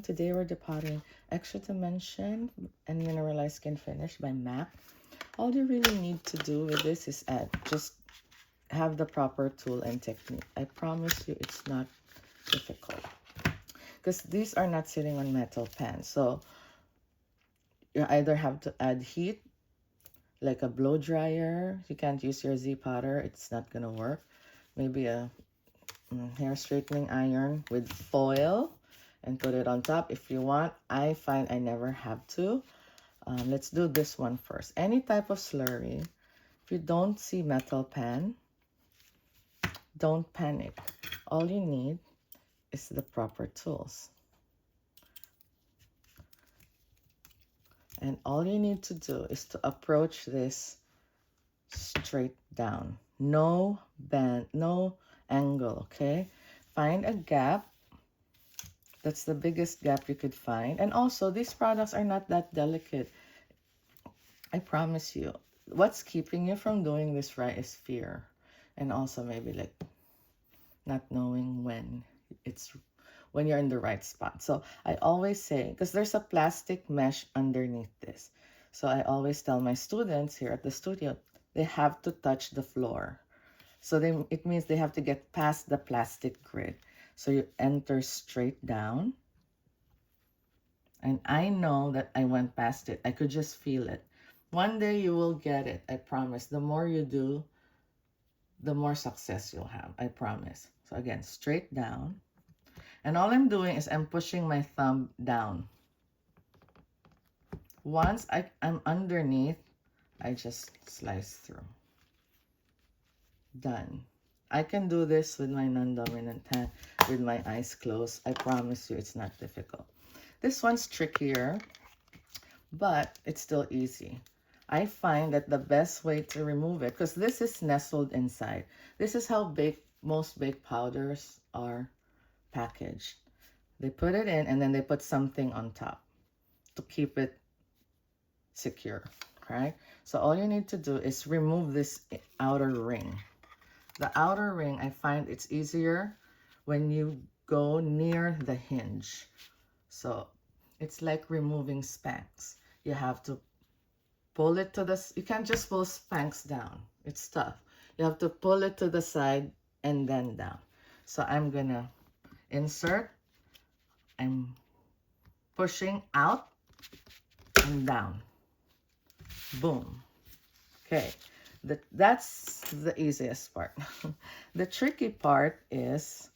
everyone. Today we're depotting Extra Dimension and Mineralize Skinfinish by MAC. All you really need to do with this is just have the proper tool and technique. I promise you it's not difficult. Because these are not sitting on metal pans. So you either have to add heat, like a blow dryer. You can't use your Z-Potter. It's not going to work. Maybe a hair straightening iron with foil and put it on top if you want. I find I never have to. Let's do this one first. Any type of slurry, if you don't see metal pan, don't panic. All you need is the proper tools. And all you need to do is to approach this straight down. No bend, no angle, okay? Find a gap. That's the biggest gap you could find. And also, these products are not that delicate. I promise you. What's keeping you from doing this right is fear. And also maybe like not knowing when you're in the right spot. So I always say, because there's a plastic mesh underneath this. So I always tell my students here at the studio, they have to touch the floor. So it means they have to get past the plastic grid. So you enter straight down. And I know that I went past it. I could just feel it. One day you will get it. I promise. The more you do, the more success you'll have. I promise. So again, straight down. And all I'm doing is I'm pushing my thumb down. Once I'm underneath, I just slice through. Done. I can do this with my non-dominant hand, with my eyes closed. I promise you it's not difficult. This one's trickier, but it's still easy. I find that the best way to remove it, because this is nestled inside. This is how most baked powders are packaged. They put it in and then they put something on top to keep it secure, right? So all you need to do is remove this outer ring. The outer ring, I find it's easier when you go near the hinge. So it's like removing Spanx. You have to pull it to you can't just pull Spanx down. It's tough. You have to pull it to the side and then down. So I'm gonna insert. I'm pushing out and down. Boom. Okay. That's the easiest part. The tricky part is,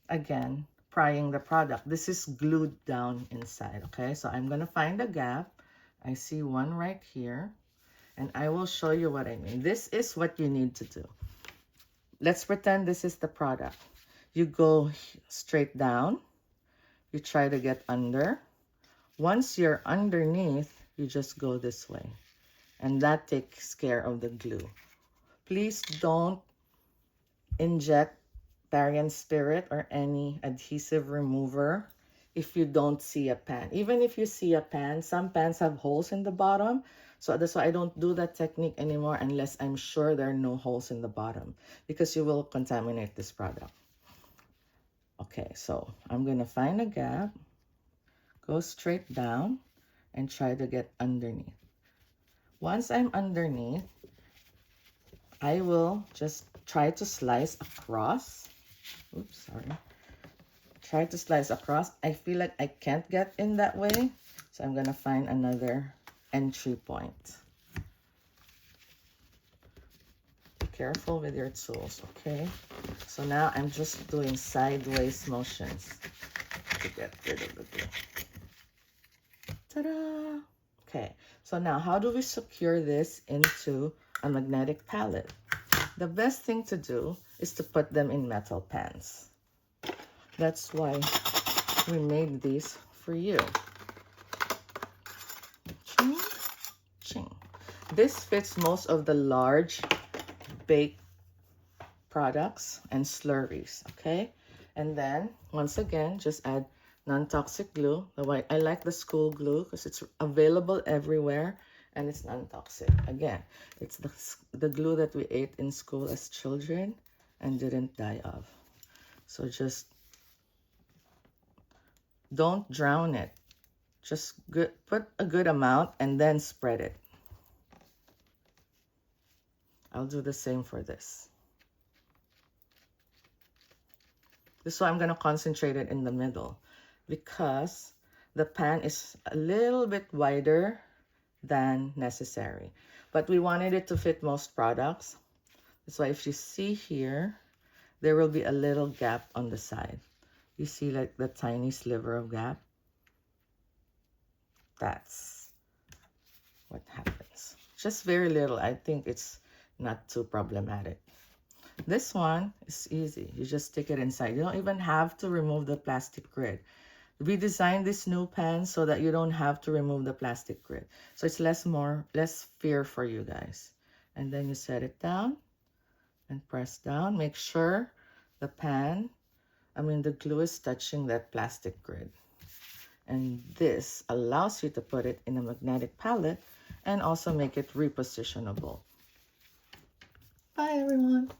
again, prying the product. This is glued down inside, okay? So I'm going to find a gap. I see one right here, and I will show you what I mean. This is what you need to do. Let's pretend this is the product. You go straight down. You try to get under. Once you're underneath, you just go this way. And that takes care of the glue. Please don't inject Barian Spirit or any adhesive remover if you don't see a pan. Even if you see a pan, some pans have holes in the bottom. So that's why I don't do that technique anymore unless I'm sure there are no holes in the bottom, because you will contaminate this product. Okay, so I'm going to find a gap, go straight down, and try to get underneath. Once I'm underneath, I will just try to slice across. Oops, sorry. Try to slice across. I feel like I can't get in that way, so I'm going to find another entry point. Be careful with your tools, okay? So now I'm just doing sideways motions to get rid of the glue. Ta-da! Okay, so now how do we secure this into a magnetic palette? The best thing to do is to put them in metal pans. That's why we made these for you. Ching, ching. This fits most of the large baked products and slurries, okay? And then, once again, just add non-toxic glue. I like the school glue because it's available everywhere and it's non-toxic. Again, it's the glue that we ate in school as children and didn't die of. So just Don't drown it. Just put a good amount and then spread it. I'll do the same for this. This is why I'm going to concentrate it in the middle, because the pan is a little bit wider than necessary. But we wanted it to fit most products. That's why if you see here, there will be a little gap on the side. You see like the tiny sliver of gap? That's what happens. Just very little. I think it's not too problematic. This one is easy. You just stick it inside. You don't even have to remove the plastic grid. We designed this new pan so that you don't have to remove the plastic grid. So it's less fear for you guys. And then you set it down and press down. Make sure the glue is touching that plastic grid. And this allows you to put it in a magnetic palette and also make it repositionable. Bye, everyone.